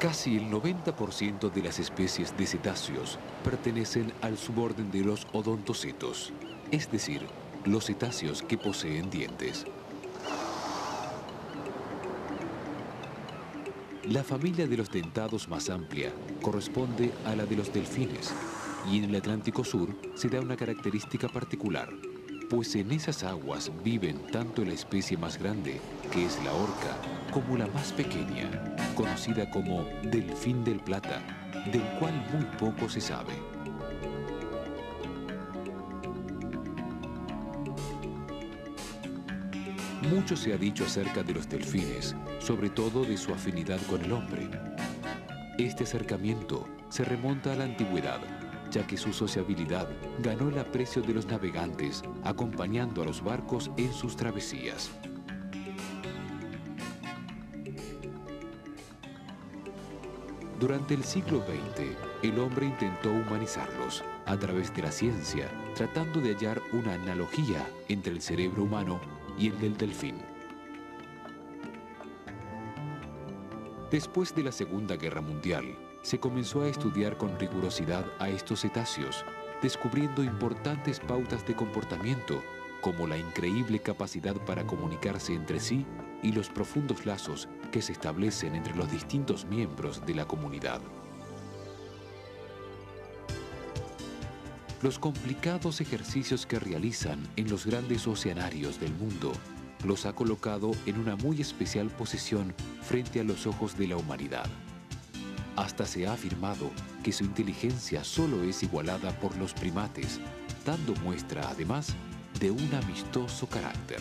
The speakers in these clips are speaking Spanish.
Casi el 90% de las especies de cetáceos pertenecen al suborden de los odontocetos, es decir, los cetáceos que poseen dientes. La familia de los dentados más amplia corresponde a la de los delfines, y en el Atlántico Sur se da una característica particular, pues en esas aguas viven tanto la especie más grande, que es la orca, como la más pequeña, conocida como delfín del plata, del cual muy poco se sabe. Mucho se ha dicho acerca de los delfines, sobre todo de su afinidad con el hombre. Este acercamiento se remonta a la antigüedad, ya que su sociabilidad ganó el aprecio de los navegantes, acompañando a los barcos en sus travesías. Durante el siglo XX, el hombre intentó humanizarlos a través de la ciencia, tratando de hallar una analogía entre el cerebro humano y el del delfín. Después de la Segunda Guerra Mundial, se comenzó a estudiar con rigurosidad a estos cetáceos, descubriendo importantes pautas de comportamiento, como la increíble capacidad para comunicarse entre sí y los profundos lazos que se establecen entre los distintos miembros de la comunidad. Los complicados ejercicios que realizan en los grandes oceanarios del mundo los ha colocado en una muy especial posición frente a los ojos de la humanidad. Hasta se ha afirmado que su inteligencia solo es igualada por los primates, dando muestra, además, de un amistoso carácter.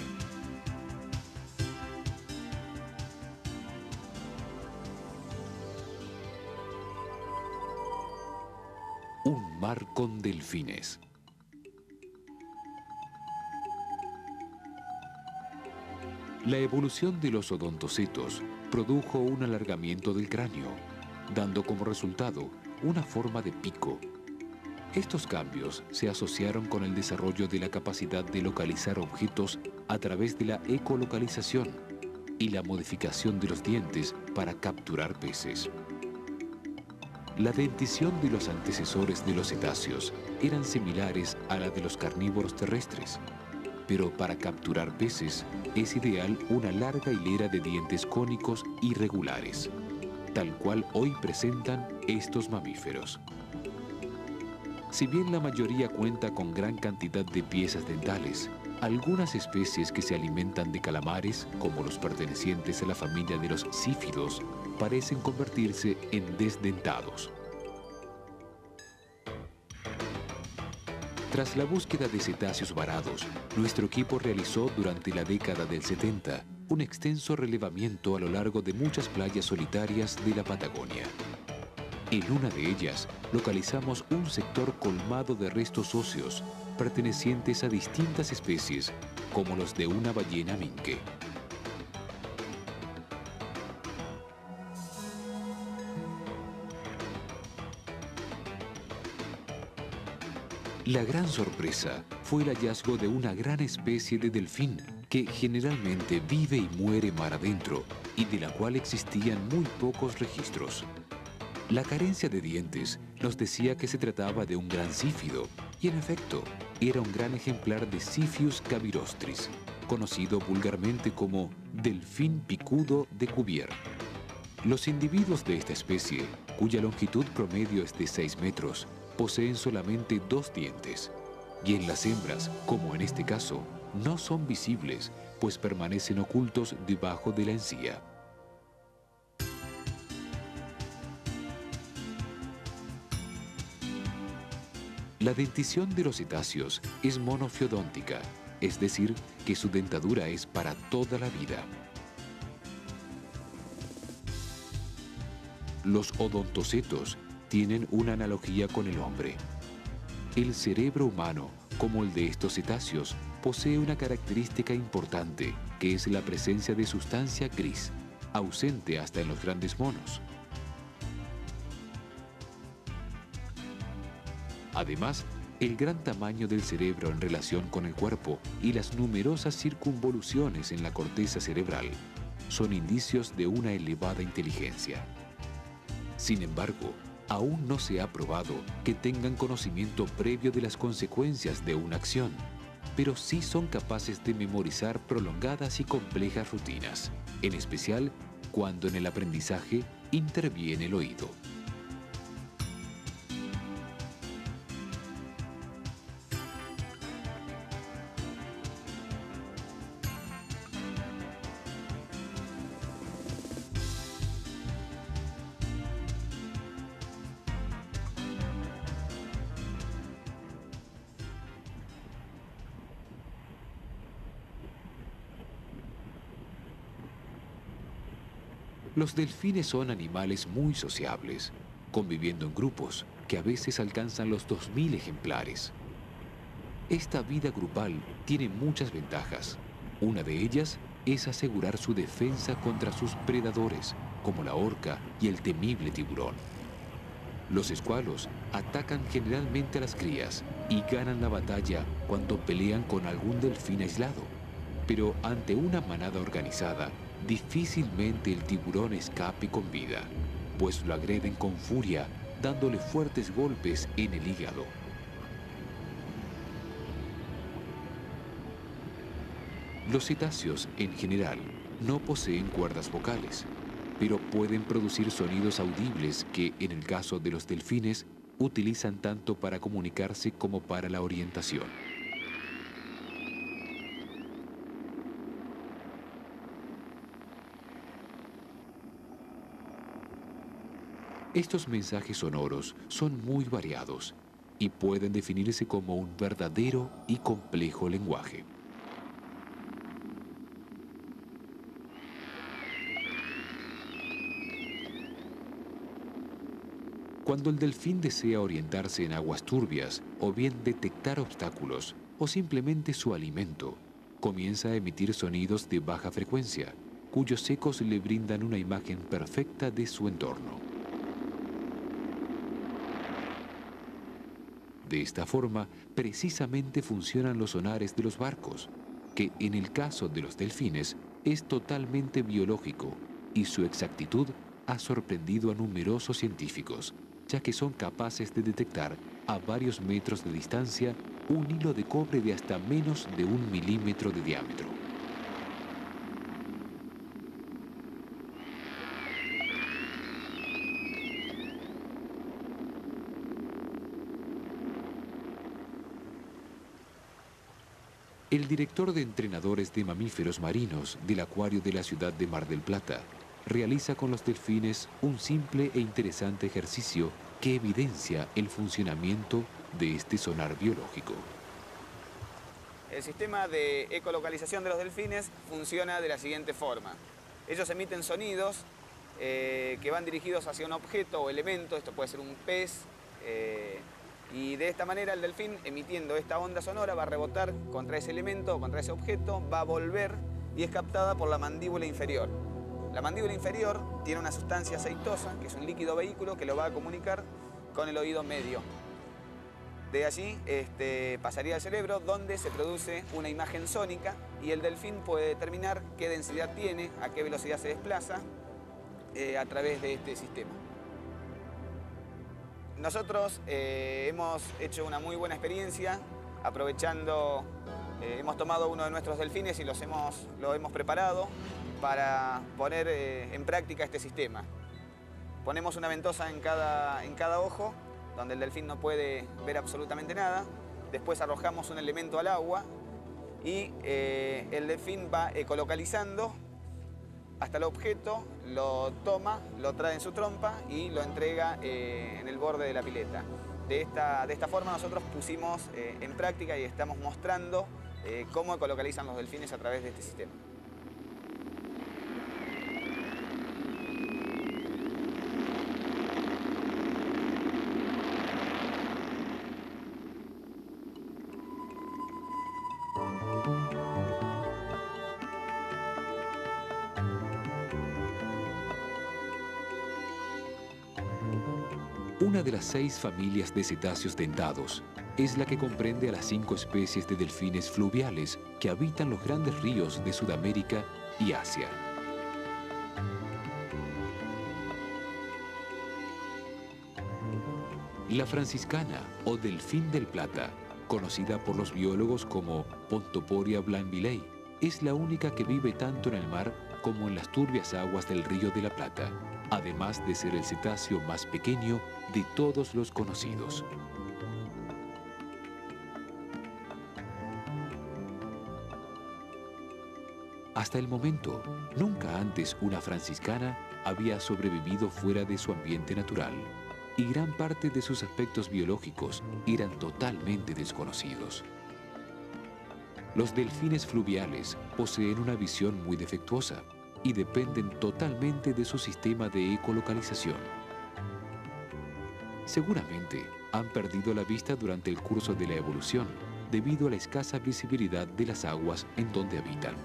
Un mar con delfines. La evolución de los odontocetos produjo un alargamiento del cráneo, dando como resultado una forma de pico. Estos cambios se asociaron con el desarrollo de la capacidad de localizar objetos a través de la ecolocalización y la modificación de los dientes para capturar peces. La dentición de los antecesores de los cetáceos eran similares a la de los carnívoros terrestres, pero para capturar peces es ideal una larga hilera de dientes cónicos irregulares, tal cual hoy presentan estos mamíferos. Si bien la mayoría cuenta con gran cantidad de piezas dentales, algunas especies que se alimentan de calamares, como los pertenecientes a la familia de los sífidos, parecen convertirse en desdentados. Tras la búsqueda de cetáceos varados, nuestro equipo realizó durante la década del 70 un extenso relevamiento a lo largo de muchas playas solitarias de la Patagonia. En una de ellas, localizamos un sector colmado de restos óseos pertenecientes a distintas especies, como los de una ballena minke. La gran sorpresa fue el hallazgo de una gran especie de delfín que generalmente vive y muere mar adentro y de la cual existían muy pocos registros. La carencia de dientes nos decía que se trataba de un gran sífido y en efecto era un gran ejemplar de Ziphius cabirostris, conocido vulgarmente como delfín picudo de Cuvier. Los individuos de esta especie, cuya longitud promedio es de 6 metros, poseen solamente 2 dientes, y en las hembras, como en este caso, no son visibles, pues permanecen ocultos debajo de la encía. La dentición de los cetáceos es monofiodóntica, es decir, que su dentadura es para toda la vida. Los odontocetos tienen una analogía con el hombre. El cerebro humano, como el de estos cetáceos, posee una característica importante, que es la presencia de sustancia gris, ausente hasta en los grandes monos. Además, el gran tamaño del cerebro en relación con el cuerpo y las numerosas circunvoluciones en la corteza cerebral son indicios de una elevada inteligencia. Sin embargo, aún no se ha probado que tengan conocimiento previo de las consecuencias de una acción, pero sí son capaces de memorizar prolongadas y complejas rutinas, en especial cuando en el aprendizaje interviene el oído. Los delfines son animales muy sociables, conviviendo en grupos que a veces alcanzan los 2000 ejemplares. Esta vida grupal tiene muchas ventajas. Una de ellas es asegurar su defensa contra sus predadores, como la orca y el temible tiburón. Los escualos atacan generalmente a las crías y ganan la batalla cuando pelean con algún delfín aislado. Pero ante una manada organizada, difícilmente el tiburón escape con vida, pues lo agreden con furia, dándole fuertes golpes en el hígado. Los cetáceos, en general, no poseen cuerdas vocales, pero pueden producir sonidos audibles que, en el caso de los delfines, utilizan tanto para comunicarse como para la orientación. Estos mensajes sonoros son muy variados y pueden definirse como un verdadero y complejo lenguaje. Cuando el delfín desea orientarse en aguas turbias o bien detectar obstáculos o simplemente su alimento, comienza a emitir sonidos de baja frecuencia, cuyos ecos le brindan una imagen perfecta de su entorno. De esta forma, precisamente funcionan los sonares de los barcos, que en el caso de los delfines es totalmente biológico y su exactitud ha sorprendido a numerosos científicos, ya que son capaces de detectar a varios metros de distancia un hilo de cobre de hasta menos de 1 milímetro de diámetro. El director de entrenadores de mamíferos marinos del acuario de la ciudad de Mar del Plata realiza con los delfines un simple e interesante ejercicio que evidencia el funcionamiento de este sonar biológico. El sistema de ecolocalización de los delfines funciona de la siguiente forma. Ellos emiten sonidos que van dirigidos hacia un objeto o elemento, esto puede ser un pez, y de esta manera el delfín, emitiendo esta onda sonora, va a rebotar contra ese elemento o contra ese objeto, va a volver y es captada por la mandíbula inferior. La mandíbula inferior tiene una sustancia aceitosa, que es un líquido vehículo que lo va a comunicar con el oído medio. De allí pasaría al cerebro, donde se produce una imagen sónica y el delfín puede determinar qué densidad tiene, a qué velocidad se desplaza a través de este sistema. Nosotros hemos hecho una muy buena experiencia aprovechando, hemos tomado uno de nuestros delfines y lo hemos preparado para poner en práctica este sistema. Ponemos una ventosa en cada ojo, donde el delfín no puede ver absolutamente nada. Después arrojamos un elemento al agua y el delfín va ecolocalizando hasta el objeto, lo toma, lo trae en su trompa y lo entrega en el borde de la pileta. De esta forma nosotros pusimos en práctica y estamos mostrando cómo ecolocalizan los delfines a través de este sistema. Una de las 6 familias de cetáceos dentados es la que comprende a las 5 especies de delfines fluviales que habitan los grandes ríos de Sudamérica y Asia. La franciscana o delfín del Plata, conocida por los biólogos como Pontoporia blainvillei, es la única que vive tanto en el mar como en las turbias aguas del Río de la Plata, además de ser el cetáceo más pequeño de todos los conocidos. Hasta el momento, nunca antes una franciscana había sobrevivido fuera de su ambiente natural, y gran parte de sus aspectos biológicos eran totalmente desconocidos. Los delfines fluviales poseen una visión muy defectuosa y dependen totalmente de su sistema de ecolocalización. Seguramente han perdido la vista durante el curso de la evolución debido a la escasa visibilidad de las aguas en donde habitan.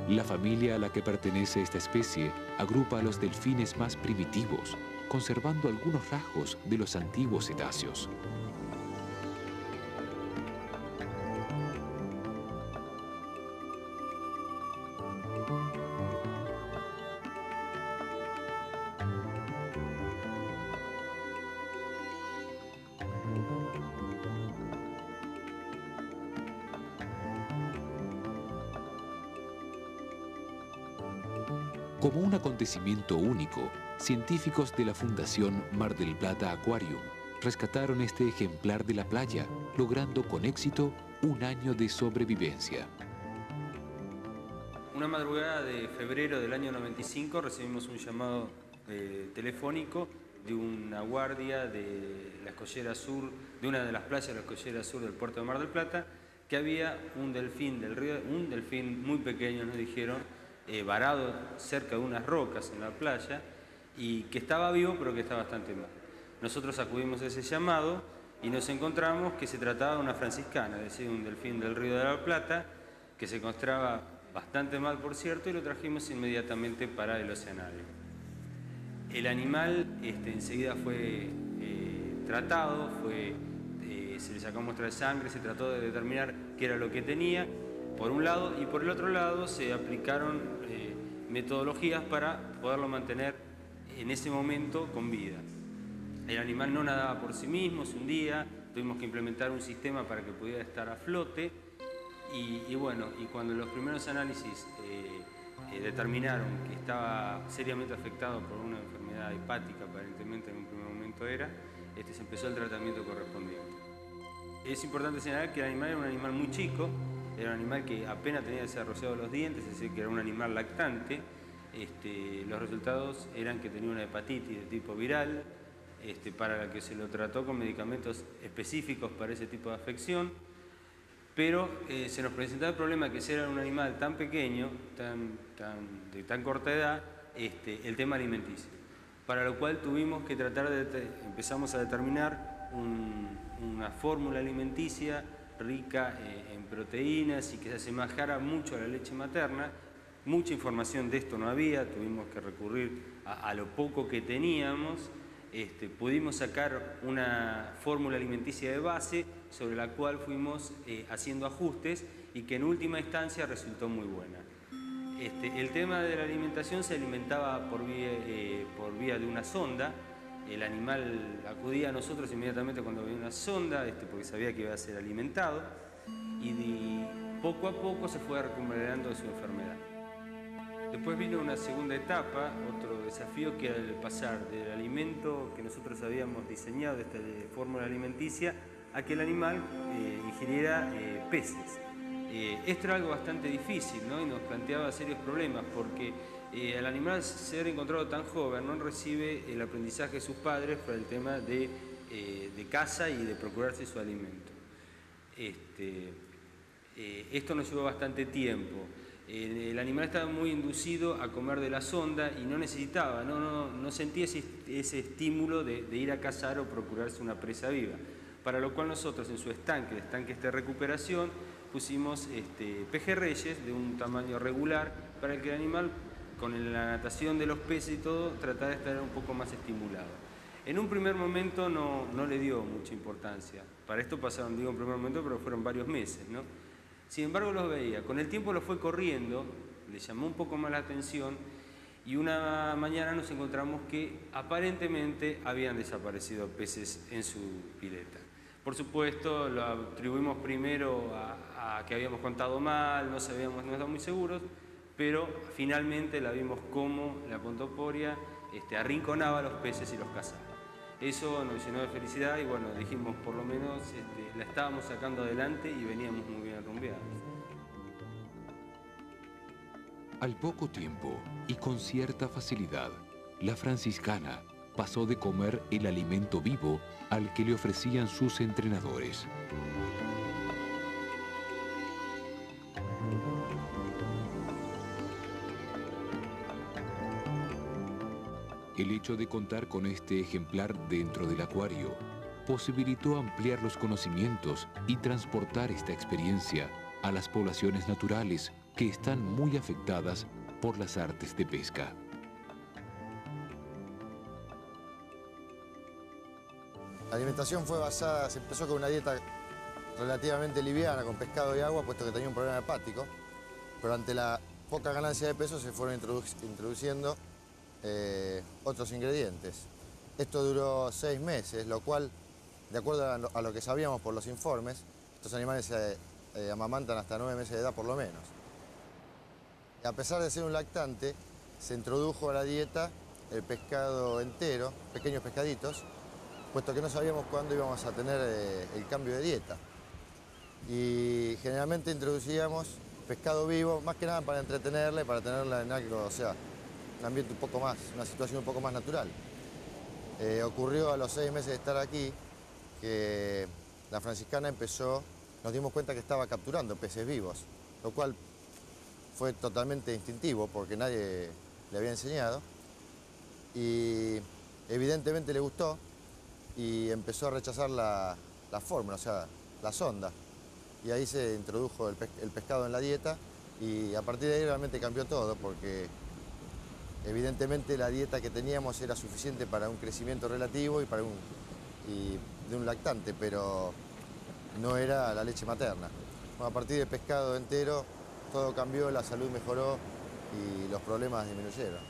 La familia a la que pertenece esta especie agrupa a los delfines más primitivos, conservando algunos rasgos de los antiguos cetáceos. Como un acontecimiento único, científicos de la Fundación Mar del Plata Aquarium rescataron este ejemplar de la playa, logrando con éxito un año de sobrevivencia. Una madrugada de febrero del año 95 recibimos un llamado telefónico de una guardia de la Escollera Sur, de una de las playas de la Escollera Sur del puerto de Mar del Plata, que había un delfín del río, un delfín muy pequeño, nos dijeron, varado cerca de unas rocas en la playa y que estaba vivo pero que estaba bastante mal. Nosotros acudimos a ese llamado y nos encontramos que se trataba de una franciscana, es decir, un delfín del río de la Plata que se encontraba bastante mal, por cierto, y lo trajimos inmediatamente para el oceanario. El animal enseguida fue tratado, se le sacó muestra de sangre, se trató de determinar qué era lo que tenía, por un lado, y por el otro lado se aplicaron metodologías para poderlo mantener en ese momento con vida. El animal no nadaba por sí mismo, se hundía, tuvimos que implementar un sistema para que pudiera estar a flote y cuando los primeros análisis determinaron que estaba seriamente afectado por una enfermedad hepática, aparentemente en un primer momento era, se empezó el tratamiento correspondiente. Es importante señalar que el animal era un animal muy chico, era un animal que apenas tenía desarrollados los dientes, es decir, que era un animal lactante. Los resultados eran que tenía una hepatitis de tipo viral, para la que se lo trató con medicamentos específicos para ese tipo de afección, pero se nos presentaba el problema que si era un animal tan pequeño, de tan corta edad, el tema alimenticio, para lo cual tuvimos que empezamos a determinar una fórmula alimenticia rica en proteínas y que se asemejara mucho a la leche materna. Mucha información de esto no había, tuvimos que recurrir a lo poco que teníamos. Pudimos sacar una fórmula alimenticia de base sobre la cual fuimos haciendo ajustes y que en última instancia resultó muy buena. El tema de la alimentación se alimentaba por vía de una sonda. El animal acudía a nosotros inmediatamente cuando había una sonda, porque sabía que iba a ser alimentado, y poco a poco se fue recuperando de su enfermedad. Después vino una segunda etapa, otro desafío, que era el pasar del alimento que nosotros habíamos diseñado, de esta fórmula alimenticia, a que el animal ingiriera peces. Esto era algo bastante difícil, ¿no? Y nos planteaba serios problemas porque al animal ser encontrado tan joven no recibe el aprendizaje de sus padres para el tema de caza y de procurarse su alimento. Esto nos llevó bastante tiempo. El animal estaba muy inducido a comer de la sonda y no necesitaba, no sentía ese estímulo de ir a cazar o procurarse una presa viva. Para lo cual nosotros en su estanque, el estanque de recuperación, pusimos pejerreyes de un tamaño regular para que el animal, con la natación de los peces y todo, tratara de estar un poco más estimulado. En un primer momento no le dio mucha importancia. Para esto pasaron, digo en primer momento, pero fueron varios meses, ¿no? Sin embargo los veía. Con el tiempo lo fue corriendo, le llamó un poco más la atención Y una mañana nos encontramos que aparentemente habían desaparecido peces en su pileta. Por supuesto, lo atribuimos primero a que habíamos contado mal, no estábamos muy seguros, pero finalmente la vimos como la pontoporia arrinconaba a los peces y los cazaba. Eso nos llenó de felicidad y bueno, dijimos por lo menos la estábamos sacando adelante y veníamos muy bien rumbeados. Al poco tiempo, y con cierta facilidad, la franciscana pasó de comer el alimento vivo al que le ofrecían sus entrenadores. El hecho de contar con este ejemplar dentro del acuario posibilitó ampliar los conocimientos y transportar esta experiencia a las poblaciones naturales que están muy afectadas por las artes de pesca. La alimentación fue basada, se empezó con una dieta relativamente liviana, con pescado y agua, puesto que tenía un problema hepático, pero ante la poca ganancia de peso se fueron introduciendo otros ingredientes. Esto duró 6 meses, lo cual, de acuerdo a lo que sabíamos por los informes, estos animales se amamantan hasta 9 meses de edad por lo menos. A pesar de ser un lactante, se introdujo a la dieta el pescado entero, pequeños pescaditos, puesto que no sabíamos cuándo íbamos a tener el cambio de dieta. Y generalmente introducíamos pescado vivo, más que nada para entretenerla y para tenerla en algo, o sea, un ambiente un poco más, una situación un poco más natural. Ocurrió a los 6 meses de estar aquí que la franciscana nos dimos cuenta que estaba capturando peces vivos, lo cual fue totalmente instintivo porque nadie le había enseñado y evidentemente le gustó y empezó a rechazar la fórmula, o sea, la sonda. Y ahí se introdujo el pescado en la dieta y a partir de ahí realmente cambió todo porque evidentemente la dieta que teníamos era suficiente para un crecimiento relativo y de un lactante, pero no era la leche materna. Bueno, a partir del pescado entero todo cambió, la salud mejoró y los problemas disminuyeron.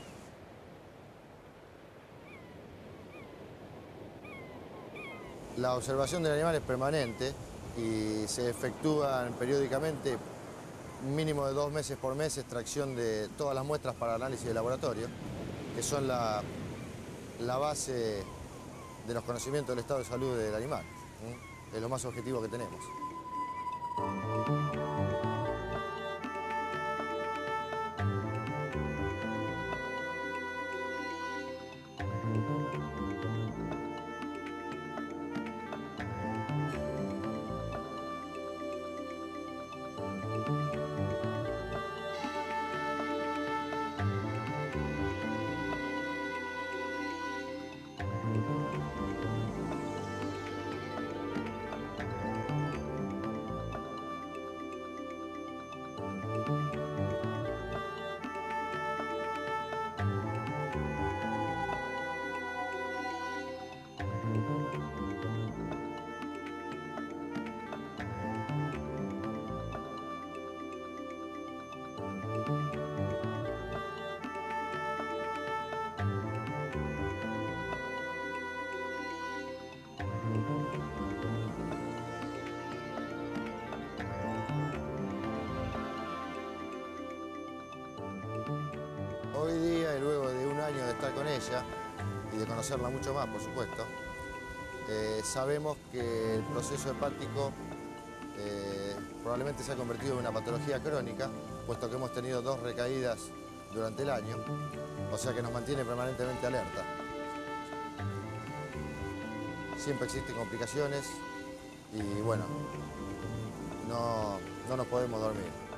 La observación del animal es permanente y se efectúan periódicamente, un mínimo de 2 meses por mes, extracción de todas las muestras para análisis de laboratorio, que son la base de los conocimientos del estado de salud del animal. Es lo más objetivo que tenemos. Hoy día, y luego de un año de estar con ella y de conocerla mucho más, por supuesto, sabemos que el proceso hepático probablemente se ha convertido en una patología crónica, puesto que hemos tenido 2 recaídas durante el año, o sea que nos mantiene permanentemente alerta. Siempre existen complicaciones y bueno, no nos podemos dormir.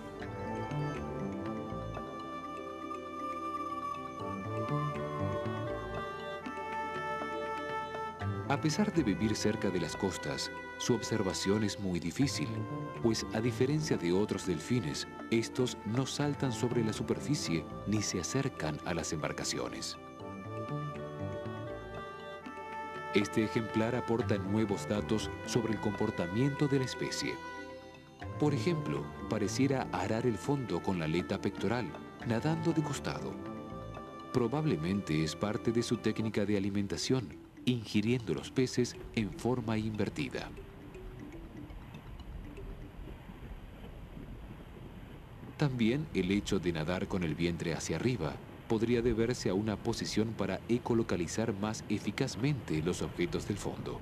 A pesar de vivir cerca de las costas, su observación es muy difícil, pues a diferencia de otros delfines, estos no saltan sobre la superficie ni se acercan a las embarcaciones. Este ejemplar aporta nuevos datos sobre el comportamiento de la especie. Por ejemplo, pareciera arar el fondo con la aleta pectoral, nadando de costado. Probablemente es parte de su técnica de alimentación, ingiriendo los peces en forma invertida. También el hecho de nadar con el vientre hacia arriba podría deberse a una posición para ecolocalizar más eficazmente los objetos del fondo.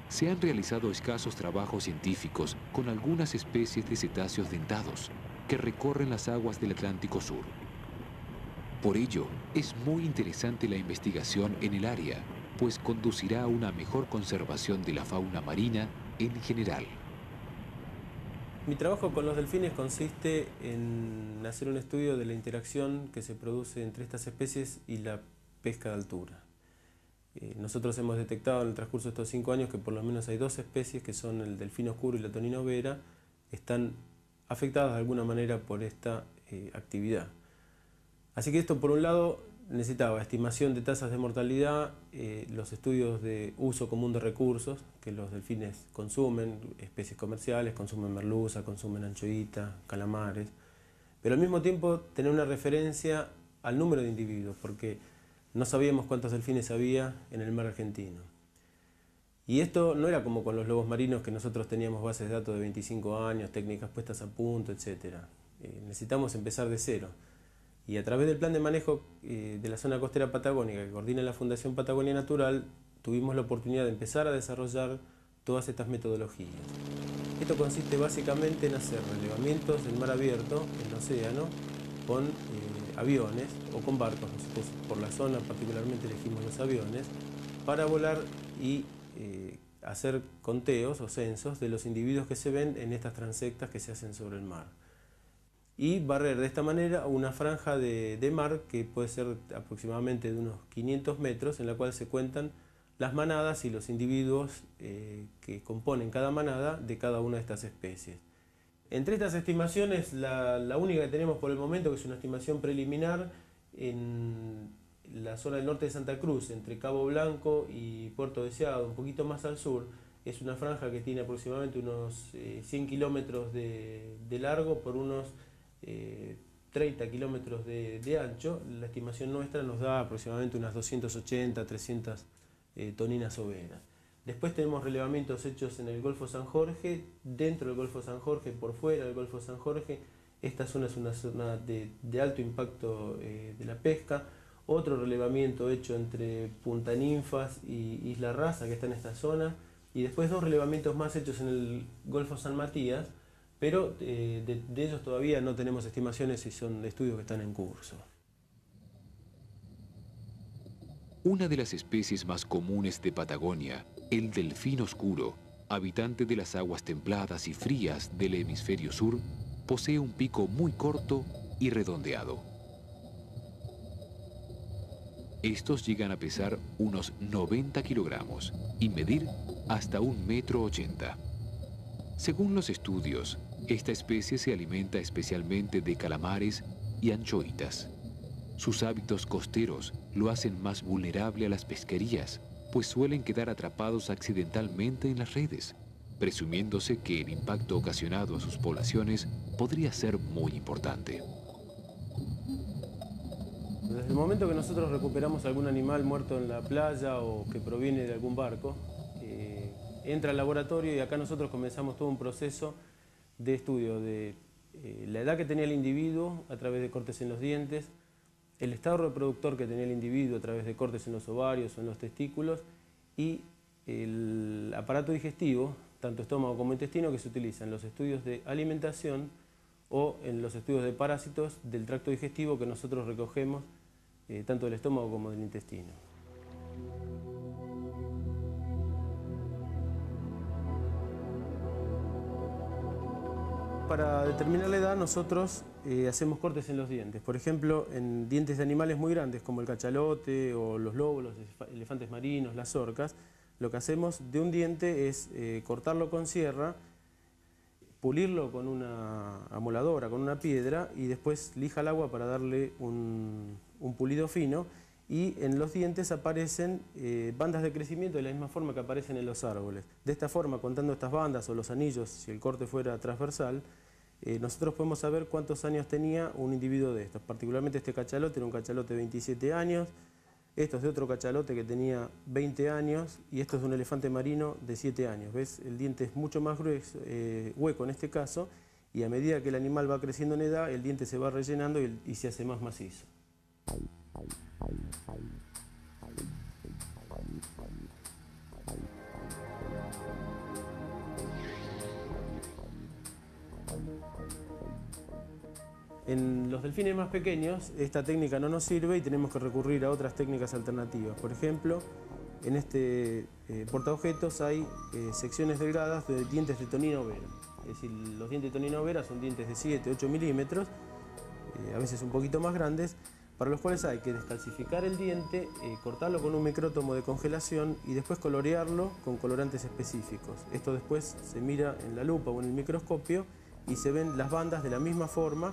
Se han realizado escasos trabajos científicos con algunas especies de cetáceos dentados que recorren las aguas del Atlántico Sur. Por ello, es muy interesante la investigación en el área, pues conducirá a una mejor conservación de la fauna marina en general. Mi trabajo con los delfines consiste en hacer un estudio de la interacción que se produce entre estas especies y la pesca de altura. Nosotros hemos detectado en el transcurso de estos 5 años que por lo menos hay 2 especies, que son el delfín oscuro y la tonina overa, están afectadas de alguna manera por esta actividad. Así que esto, por un lado, necesitaba estimación de tasas de mortalidad, los estudios de uso común de recursos que los delfines consumen, especies comerciales, consumen merluza, consumen anchoita, calamares, pero al mismo tiempo tener una referencia al número de individuos, porque no sabíamos cuántos delfines había en el mar argentino. Y esto no era como con los lobos marinos, que nosotros teníamos bases de datos de 25 años, técnicas puestas a punto, etc. Necesitamos empezar de cero. Y a través del plan de manejo de la zona costera patagónica que coordina la Fundación Patagonia Natural, tuvimos la oportunidad de empezar a desarrollar todas estas metodologías. Esto consiste básicamente en hacer relevamientos del mar abierto, en el océano, con aviones o con barcos. Nosotros por la zona particularmente elegimos los aviones para volar y hacer conteos o censos de los individuos que se ven en estas transectas que se hacen sobre el mar. Y barrer de esta manera una franja de mar que puede ser aproximadamente de unos 500 metros, en la cual se cuentan las manadas y los individuos que componen cada manada de cada una de estas especies. Entre estas estimaciones, la única que tenemos por el momento, que es una estimación preliminar, en la zona del norte de Santa Cruz, entre Cabo Blanco y Puerto Deseado, un poquito más al sur, es una franja que tiene aproximadamente unos 100 kilómetros de largo por unos 30 kilómetros de ancho. La estimación nuestra nos da aproximadamente unas 280, 300 toninas overas. Después tenemos relevamientos hechos en el Golfo San Jorge, dentro del Golfo San Jorge, por fuera del Golfo San Jorge. Esta zona es una zona de alto impacto de la pesca. Otro relevamiento hecho entre Punta Ninfas y Isla Raza, que está en esta zona. Y después 2 relevamientos más hechos en el Golfo San Matías, pero de ellos todavía no tenemos estimaciones y son estudios que están en curso. Una de las especies más comunes de Patagonia, el delfín oscuro, habitante de las aguas templadas y frías del hemisferio sur, posee un pico muy corto y redondeado. Estos llegan a pesar unos 90 kilogramos y medir hasta 1,80 m. Según los estudios, esta especie se alimenta especialmente de calamares y anchoitas. Sus hábitos costeros lo hacen más vulnerable a las pesquerías, pues suelen quedar atrapados accidentalmente en las redes, presumiéndose que el impacto ocasionado a sus poblaciones podría ser muy importante. Desde el momento que nosotros recuperamos algún animal muerto en la playa o que proviene de algún barco, entra al laboratorio y acá nosotros comenzamos todo un proceso de estudio de la edad que tenía el individuo a través de cortes en los dientes, el estado reproductor que tenía el individuo a través de cortes en los ovarios o en los testículos y el aparato digestivo, tanto estómago como intestino, que se utiliza en los estudios de alimentación o en los estudios de parásitos del tracto digestivo que nosotros recogemos tanto del estómago como del intestino. Para determinar la edad nosotros hacemos cortes en los dientes. Por ejemplo, en dientes de animales muy grandes como el cachalote o los lobos, los elefantes marinos, las orcas, lo que hacemos de un diente es cortarlo con sierra, pulirlo con una amoladora, con una piedra y después lija al agua para darle un pulido fino y en los dientes aparecen bandas de crecimiento de la misma forma que aparecen en los árboles. De esta forma, contando estas bandas o los anillos, si el corte fuera transversal, nosotros podemos saber cuántos años tenía un individuo de estos. Particularmente este cachalote era un cachalote de 27 años, esto es de otro cachalote que tenía 20 años y esto es de un elefante marino de 7 años. ¿Ves? El diente es mucho más grueso, hueco en este caso, y a medida que el animal va creciendo en edad, el diente se va rellenando y se hace más macizo. En los delfines más pequeños esta técnica no nos sirve y tenemos que recurrir a otras técnicas alternativas. Por ejemplo, en este portaobjetos hay secciones delgadas de dientes de tonina overa. Es decir, los dientes de tonina overa son dientes de 7-8 milímetros, a veces un poquito más grandes, para los cuales hay que descalcificar el diente, cortarlo con un micrótomo de congelación y después colorearlo con colorantes específicos. Esto después se mira en la lupa o en el microscopio y se ven las bandas de la misma forma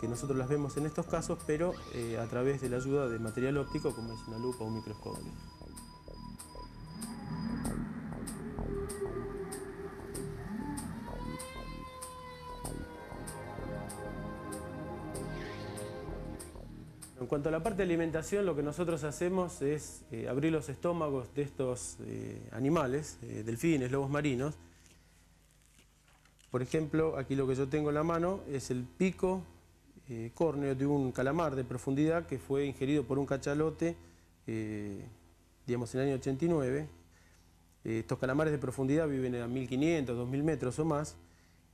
que nosotros las vemos en estos casos, pero a través de la ayuda de material óptico como es una lupa o un microscopio. En cuanto a la parte de alimentación, lo que nosotros hacemos es abrir los estómagos de estos animales, delfines, lobos marinos. Por ejemplo, aquí lo que yo tengo en la mano es el pico córneo de un calamar de profundidad que fue ingerido por un cachalote, digamos, en el año 89. Estos calamares de profundidad viven a 1500, 2000 metros o más.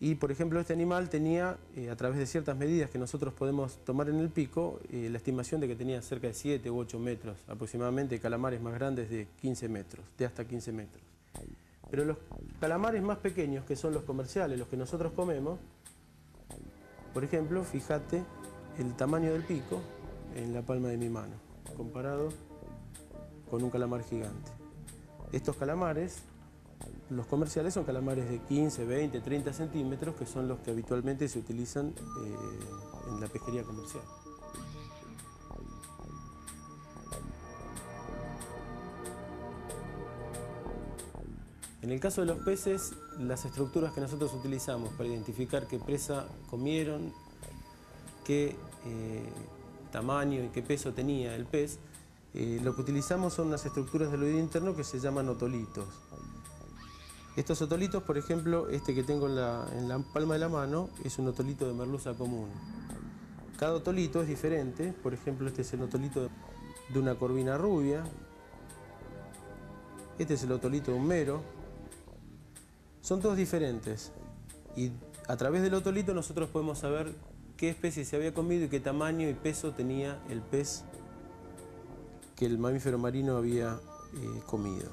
Y, por ejemplo, este animal tenía, a través de ciertas medidas que nosotros podemos tomar en el pico, la estimación de que tenía cerca de 7 u 8 metros, aproximadamente calamares más grandes de 15 metros, de hasta 15 metros. Pero los calamares más pequeños, que son los comerciales, los que nosotros comemos, por ejemplo, fíjate el tamaño del pico en la palma de mi mano, comparado con un calamar gigante. Estos calamares, los comerciales, son calamares de 15, 20, 30 centímetros, que son los que habitualmente se utilizan en la pesquería comercial. En el caso de los peces, las estructuras que nosotros utilizamos para identificar qué presa comieron, qué tamaño y qué peso tenía el pez, lo que utilizamos son unas estructuras del oído interno que se llaman otolitos. Estos otolitos, por ejemplo, este que tengo en la palma de la mano, es un otolito de merluza común. Cada otolito es diferente. Por ejemplo, este es el otolito de una corvina rubia. Este es el otolito de un mero. Son todos diferentes. Y a través del otolito nosotros podemos saber qué especie se había comido y qué tamaño y peso tenía el pez que el mamífero marino había comido.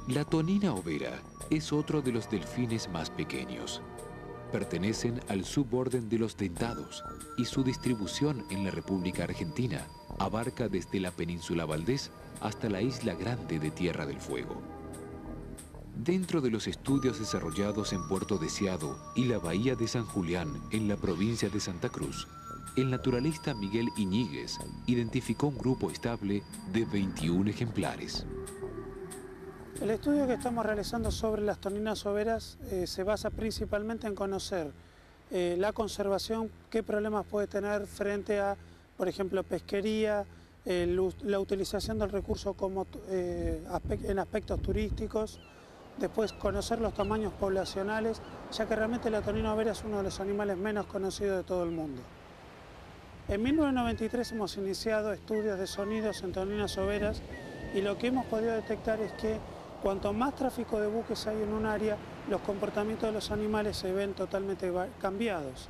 La tonina overa es otro de los delfines más pequeños. Pertenecen al suborden de los dentados y su distribución en la República Argentina abarca desde la península Valdés hasta la Isla Grande de Tierra del Fuego. Dentro de los estudios desarrollados en Puerto Deseado y la Bahía de San Julián, en la provincia de Santa Cruz, el naturalista Miguel Iñiguez identificó un grupo estable de 21 ejemplares. El estudio que estamos realizando sobre las toninas overas se basa principalmente en conocer la conservación, qué problemas puede tener frente a, por ejemplo, pesquería, la utilización del recurso como, en aspectos turísticos, después conocer los tamaños poblacionales, ya que realmente la tonina overa es uno de los animales menos conocidos de todo el mundo. En 1993 hemos iniciado estudios de sonidos en toninas overas y lo que hemos podido detectar es que cuanto más tráfico de buques hay en un área, los comportamientos de los animales se ven totalmente cambiados.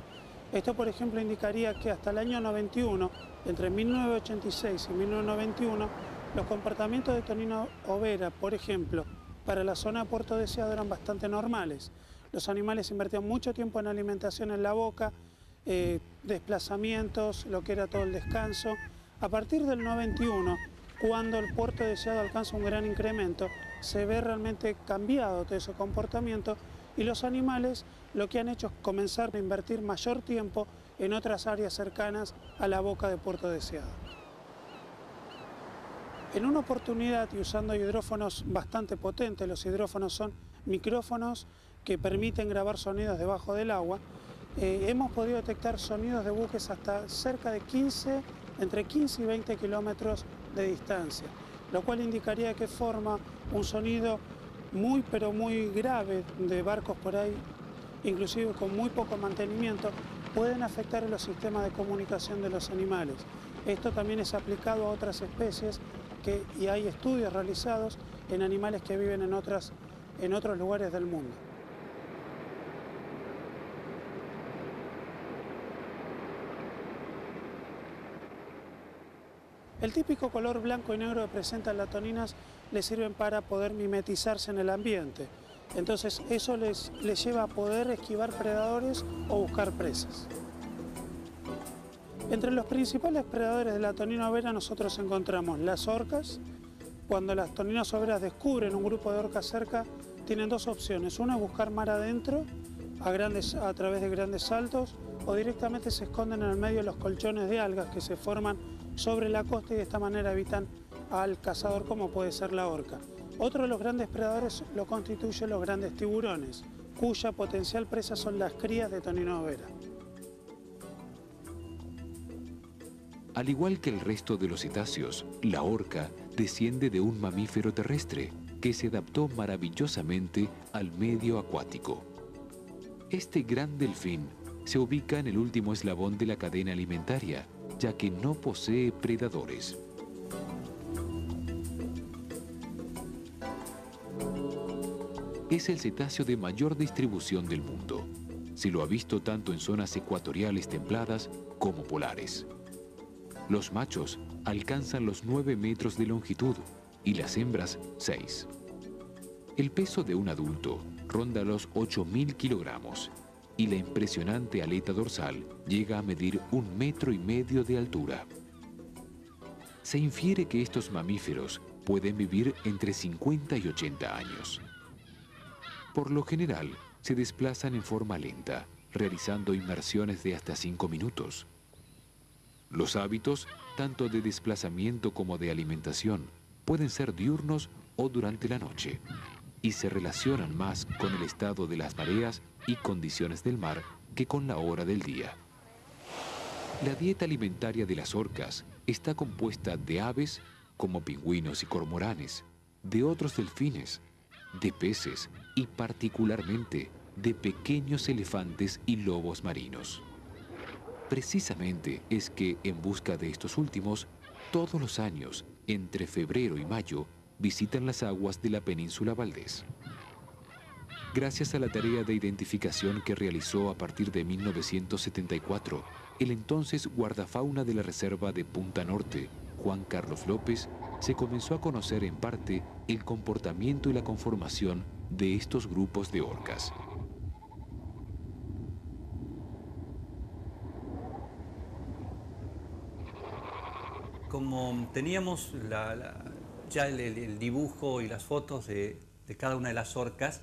Esto, por ejemplo, indicaría que hasta el año 91, entre 1986 y 1991, los comportamientos de tonina overa, por ejemplo, para la zona de Puerto Deseado eran bastante normales. Los animales invertían mucho tiempo en alimentación en la boca, desplazamientos, lo que era todo el descanso. A partir del 91, cuando el Puerto Deseado alcanza un gran incremento, se ve realmente cambiado todo ese comportamiento y los animales lo que han hecho es comenzar a invertir mayor tiempo en otras áreas cercanas a la boca de Puerto Deseado. En una oportunidad, y usando hidrófonos bastante potentes, los hidrófonos son micrófonos que permiten grabar sonidos debajo del agua, hemos podido detectar sonidos de buques hasta cerca de entre 15 y 20 kilómetros de distancia, lo cual indicaría de qué forma un sonido pero muy grave de barcos por ahí, inclusive con muy poco mantenimiento, pueden afectar los sistemas de comunicación de los animales. Esto también es aplicado a otras especies y hay estudios realizados en animales que viven en otros lugares del mundo. El típico color blanco y negro que presentan las toninas les sirven para poder mimetizarse en el ambiente. Entonces eso les lleva a poder esquivar predadores o buscar presas. Entre los principales predadores de la tonina overa nosotros encontramos las orcas. Cuando las toninas overas descubren un grupo de orcas cerca, tienen dos opciones. Una es buscar mar adentro a través de grandes saltos, o directamente se esconden en el medio de los colchones de algas que se forman sobre la costa y de esta manera evitan al cazador, como puede ser la orca. Otro de los grandes predadores lo constituyen los grandes tiburones, cuya potencial presa son las crías de tonina overa. Al igual que el resto de los cetáceos, la orca desciende de un mamífero terrestre que se adaptó maravillosamente al medio acuático. Este gran delfín se ubica en el último eslabón de la cadena alimentaria, ya que no posee predadores. Es el cetáceo de mayor distribución del mundo. Se lo ha visto tanto en zonas ecuatoriales templadas como polares. Los machos alcanzan los 9 metros de longitud y las hembras 6. El peso de un adulto ronda los 8.000 kilogramos y la impresionante aleta dorsal llega a medir 1,5 metros de altura. Se infiere que estos mamíferos pueden vivir entre 50 y 80 años. Por lo general, se desplazan en forma lenta, realizando inmersiones de hasta 5 minutos. Los hábitos, tanto de desplazamiento como de alimentación, pueden ser diurnos o durante la noche, y se relacionan más con el estado de las mareas y condiciones del mar que con la hora del día. La dieta alimentaria de las orcas está compuesta de aves, como pingüinos y cormoranes, de otros delfines, de peces y particularmente de pequeños elefantes y lobos marinos. Precisamente es que, en busca de estos últimos, todos los años, entre febrero y mayo, visitan las aguas de la península Valdés. Gracias a la tarea de identificación que realizó a partir de 1974, el entonces guardafauna de la reserva de Punta Norte, Juan Carlos López, se comenzó a conocer en parte el comportamiento y la conformación de estos grupos de orcas. Como teníamos ya el dibujo y las fotos de cada una de las orcas,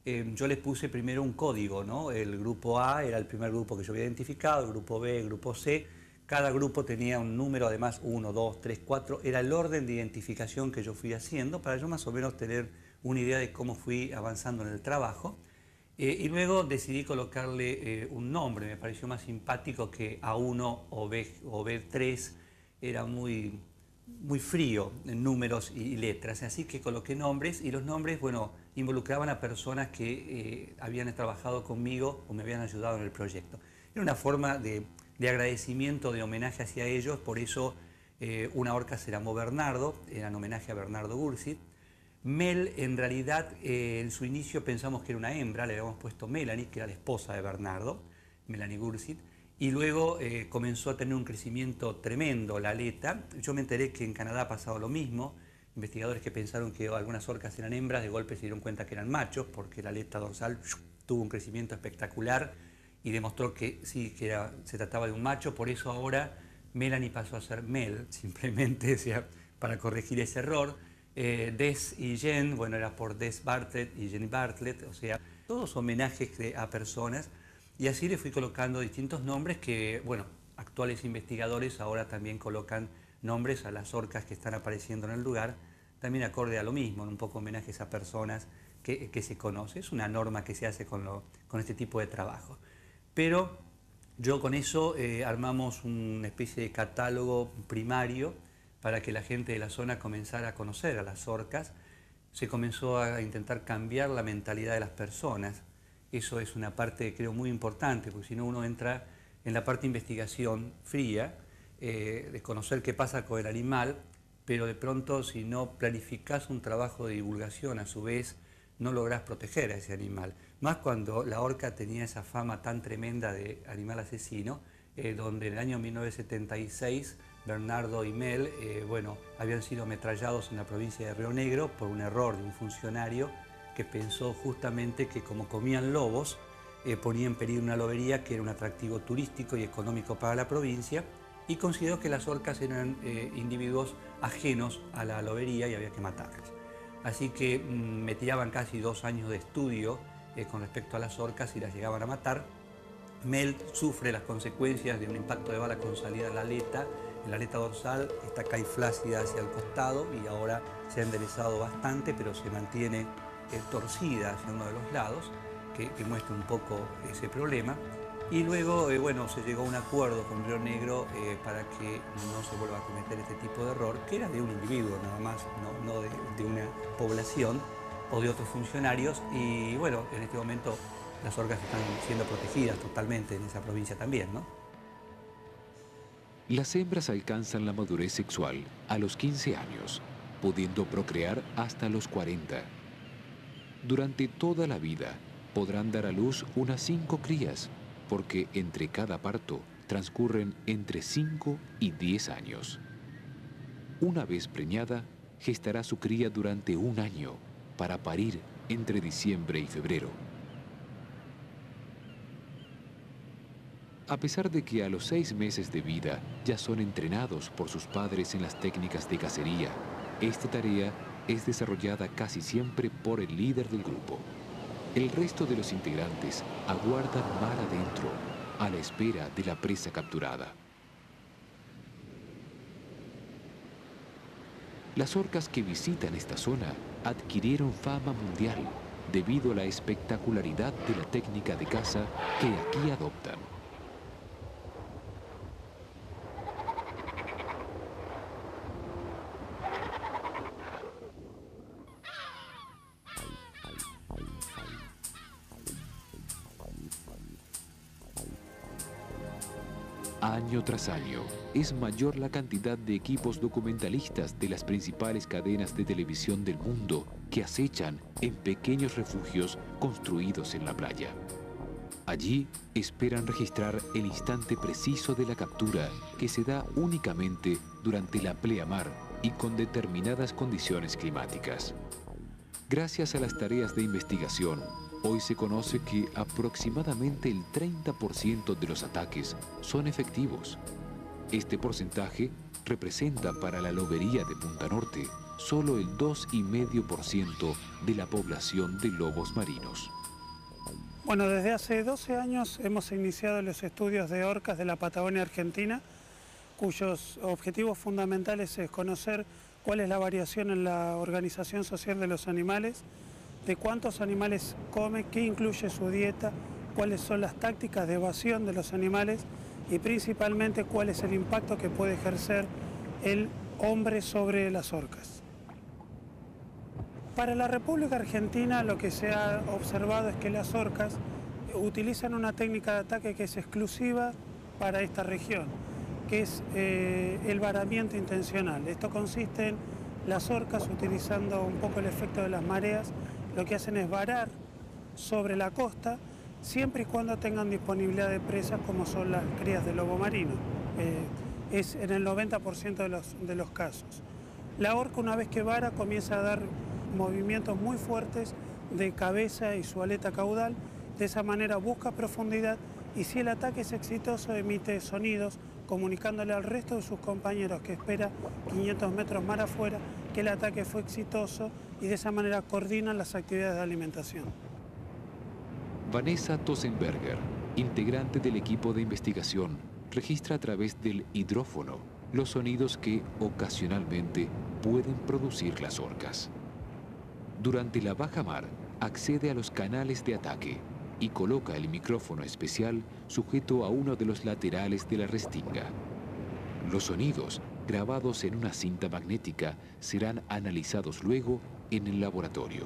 yo les puse primero un código, ¿no? El grupo A era el primer grupo que yo había identificado, el grupo B, el grupo C. Cada grupo tenía un número, además 1, 2, 3, 4. Era el orden de identificación que yo fui haciendo para yo más o menos tener una idea de cómo fui avanzando en el trabajo. Y luego decidí colocarle un nombre. Me pareció más simpático que A1 o B3. Era muy frío en números y letras, así que coloqué nombres, y los nombres, bueno, involucraban a personas que habían trabajado conmigo o me habían ayudado en el proyecto. Era una forma de agradecimiento, de homenaje hacia ellos. Por eso una orca se llamó Bernardo, era en homenaje a Bernardo Gursit. Mel, en realidad, en su inicio pensamos que era una hembra, le habíamos puesto Melanie, que era la esposa de Bernardo, Melanie Gursit. Y luego comenzó a tener un crecimiento tremendo la aleta. Yo me enteré que en Canadá ha pasado lo mismo. Investigadores que pensaron que algunas orcas eran hembras, de golpe se dieron cuenta que eran machos, porque la aleta dorsal tuvo un crecimiento espectacular y demostró que sí, que se trataba de un macho. Por eso ahora Melanie pasó a ser Mel, simplemente, o sea, para corregir ese error. Des y Jen, bueno, era por Des Bartlett y Jenny Bartlett, o sea, todos homenajes a personas. Y así le fui colocando distintos nombres que, bueno, actuales investigadores ahora también colocan nombres a las orcas que están apareciendo en el lugar, también acorde a lo mismo, un poco homenaje a esas personas que se conoce. Es una norma que se hace con este tipo de trabajo. Pero yo con eso armamos una especie de catálogo primario para que la gente de la zona comenzara a conocer a las orcas. Se comenzó a intentar cambiar la mentalidad de las personas. Eso es una parte, creo, muy importante, porque si no uno entra en la parte de investigación fría, de conocer qué pasa con el animal, pero de pronto si no planificás un trabajo de divulgación, a su vez no lográs proteger a ese animal. Más cuando la orca tenía esa fama tan tremenda de animal asesino, donde en el año 1976 Bernardo y Mel habían sido ametrallados en la provincia de Río Negro por un error de un funcionario que pensó justamente que como comían lobos, ponía en peligro una lobería que era un atractivo turístico y económico para la provincia, y consideró que las orcas eran individuos ajenos a la lobería y había que matarlas. Así que me tiraban casi 2 años de estudio con respecto a las orcas y las llegaban a matar. Mel sufre las consecuencias de un impacto de bala con salida en la aleta dorsal, está cae flácida hacia el costado y ahora se ha enderezado bastante, pero se mantiene torcida hacia uno de los lados, que muestra un poco ese problema. Y luego, se llegó a un acuerdo con Río Negro para que no se vuelva a cometer este tipo de error, que era de un individuo nada más, no de una población o de otros funcionarios. Y bueno, en este momento las orcas están siendo protegidas totalmente en esa provincia también, ¿no? Las hembras alcanzan la madurez sexual a los 15 años, pudiendo procrear hasta los 40. Durante toda la vida podrán dar a luz unas 5 crías, porque entre cada parto transcurren entre 5 y 10 años. Una vez preñada, gestará su cría durante 1 año para parir entre diciembre y febrero. A pesar de que a los 6 meses de vida ya son entrenados por sus padres en las técnicas de cacería, esta tarea es desarrollada casi siempre por el líder del grupo. El resto de los integrantes aguardan mar adentro, a la espera de la presa capturada. Las orcas que visitan esta zona adquirieron fama mundial debido a la espectacularidad de la técnica de caza que aquí adoptan. Año tras año, es mayor la cantidad de equipos documentalistas de las principales cadenas de televisión del mundo que acechan en pequeños refugios construidos en la playa. Allí esperan registrar el instante preciso de la captura, que se da únicamente durante la pleamar y con determinadas condiciones climáticas. Gracias a las tareas de investigación, hoy se conoce que aproximadamente el 30% de los ataques son efectivos. Este porcentaje representa para la lobería de Punta Norte solo el 2,5% de la población de lobos marinos. Bueno, desde hace 12 años hemos iniciado los estudios de orcas de la Patagonia Argentina, cuyos objetivos fundamentales es conocer cuál es la variación en la organización social de los animales, de cuántos animales come, qué incluye su dieta, cuáles son las tácticas de evasión de los animales y principalmente cuál es el impacto que puede ejercer el hombre sobre las orcas. Para la República Argentina lo que se ha observado es que las orcas utilizan una técnica de ataque que es exclusiva para esta región, que es el varamiento intencional. Esto consiste en las orcas utilizando un poco el efecto de las mareas, lo que hacen es varar sobre la costa siempre y cuando tengan disponibilidad de presas como son las crías de lobo marino. Es en el 90% de los casos. La orca una vez que vara comienza a dar movimientos muy fuertes de cabeza y su aleta caudal. De esa manera busca profundidad y si el ataque es exitoso emite sonidos comunicándole al resto de sus compañeros que espera 500 metros mar afuera que el ataque fue exitoso y de esa manera coordinan las actividades de alimentación. Vanessa Tosenberger, integrante del equipo de investigación, registra a través del hidrófono los sonidos que ocasionalmente pueden producir las orcas. Durante la bajamar, accede a los canales de ataque y coloca el micrófono especial sujeto a uno de los laterales de la restinga. Los sonidos, grabados en una cinta magnética, serán analizados luego en el laboratorio.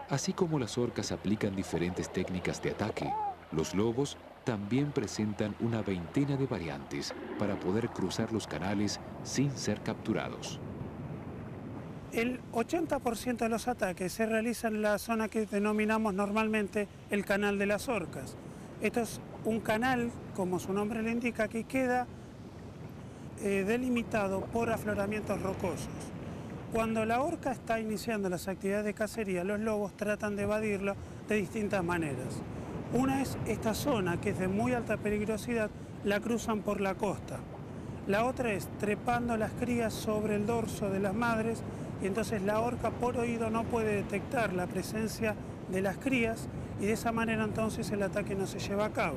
Así como las orcas aplican diferentes técnicas de ataque, los lobos también presentan una veintena de variantes para poder cruzar los canales sin ser capturados. El 80% de los ataques se realizan en la zona que denominamos normalmente el canal de las orcas. Esto es un canal, como su nombre le indica, que queda delimitado por afloramientos rocosos. Cuando la orca está iniciando las actividades de cacería, los lobos tratan de evadirlo de distintas maneras. Una es esta zona, que es de muy alta peligrosidad, la cruzan por la costa. La otra es trepando las crías sobre el dorso de las madres, y entonces la orca por oído no puede detectar la presencia de las crías, y de esa manera entonces el ataque no se lleva a cabo.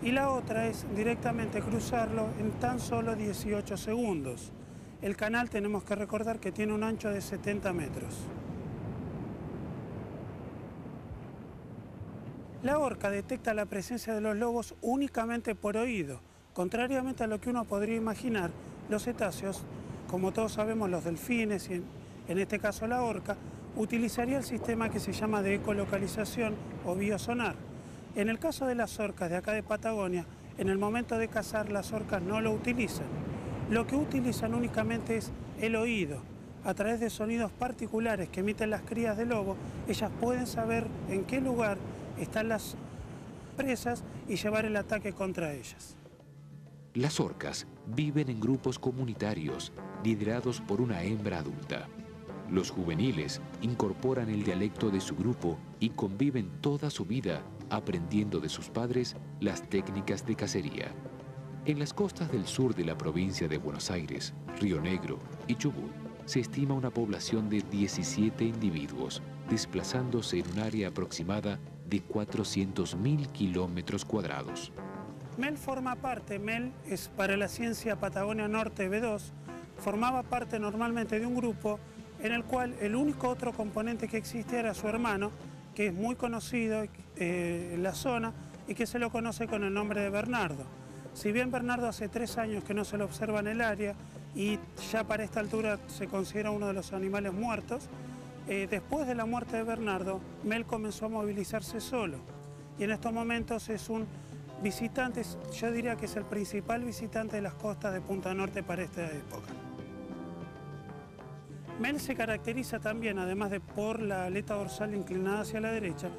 Y la otra es directamente cruzarlo en tan solo 18 segundos. El canal, tenemos que recordar que tiene un ancho de 70 metros. La orca detecta la presencia de los lobos únicamente por oído. Contrariamente a lo que uno podría imaginar, los cetáceos, como todos sabemos, los delfines y en este caso la orca, utilizaría el sistema que se llama de ecolocalización o biosonar. En el caso de las orcas de acá de Patagonia, en el momento de cazar las orcas no lo utilizan. Lo que utilizan únicamente es el oído. A través de sonidos particulares que emiten las crías de lobo, ellas pueden saber en qué lugar están las presas y llevar el ataque contra ellas. Las orcas viven en grupos comunitarios liderados por una hembra adulta. Los juveniles incorporan el dialecto de su grupo y conviven toda su vida aprendiendo de sus padres las técnicas de cacería. En las costas del sur de la provincia de Buenos Aires, Río Negro y Chubut, se estima una población de 17 individuos, desplazándose en un área aproximada de 400.000 kilómetros cuadrados. MEL forma parte, MEL es para la ciencia Patagonia Norte B2, formaba parte normalmente de un grupo en el cual el único otro componente que existía era su hermano, que es muy conocido en la zona y que se lo conoce con el nombre de Bernardo. Si bien Bernardo hace 3 años que no se lo observa en el área y ya para esta altura se considera uno de los animales muertos, después de la muerte de Bernardo, Mel comenzó a movilizarse solo y en estos momentos es un visitante, yo diría que es el principal visitante de las costas de Punta Norte para esta época. Mel se caracteriza también, además de por la aleta dorsal inclinada hacia la derecha,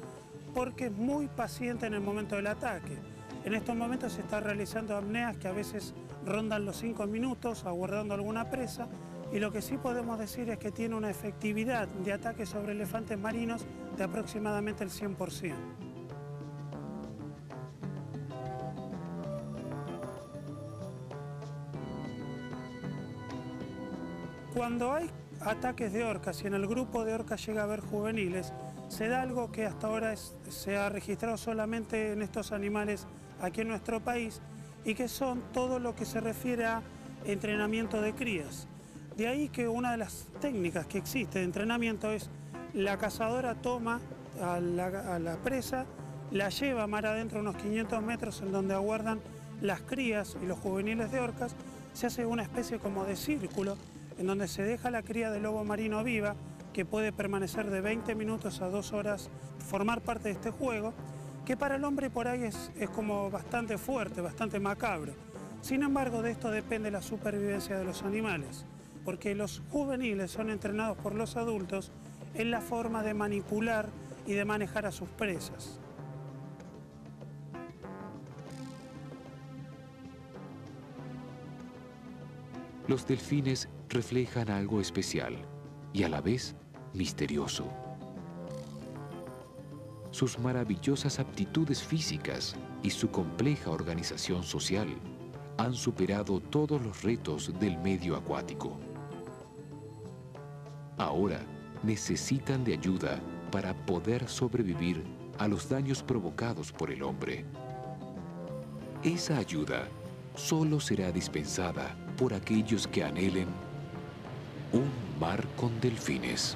porque es muy paciente en el momento del ataque. En estos momentos se está realizando apneas que a veces rondan los 5 minutos aguardando alguna presa, y lo que sí podemos decir es que tiene una efectividad de ataque sobre elefantes marinos de aproximadamente el 100%. Cuando hay ataques de orcas y en el grupo de orcas llega a haber juveniles, se da algo que hasta ahora se ha registrado solamente en estos animales aquí en nuestro país y que son todo lo que se refiere a entrenamiento de crías. De ahí que una de las técnicas que existe de entrenamiento es la cazadora toma a la presa, la lleva mar adentro unos 500 metros en donde aguardan las crías y los juveniles de orcas, se hace una especie como de círculo en donde se deja la cría de lobo marino viva, que puede permanecer de 20 minutos a 2 horas, formar parte de este juego, que para el hombre por ahí es como bastante fuerte, bastante macabro. Sin embargo, de esto depende la supervivencia de los animales, porque los juveniles son entrenados por los adultos en la forma de manipular y de manejar a sus presas. Los delfines reflejan algo especial y a la vez misterioso. Sus maravillosas aptitudes físicas y su compleja organización social han superado todos los retos del medio acuático. Ahora necesitan de ayuda para poder sobrevivir a los daños provocados por el hombre. Esa ayuda solo será dispensada por aquellos que anhelen un mar con delfines.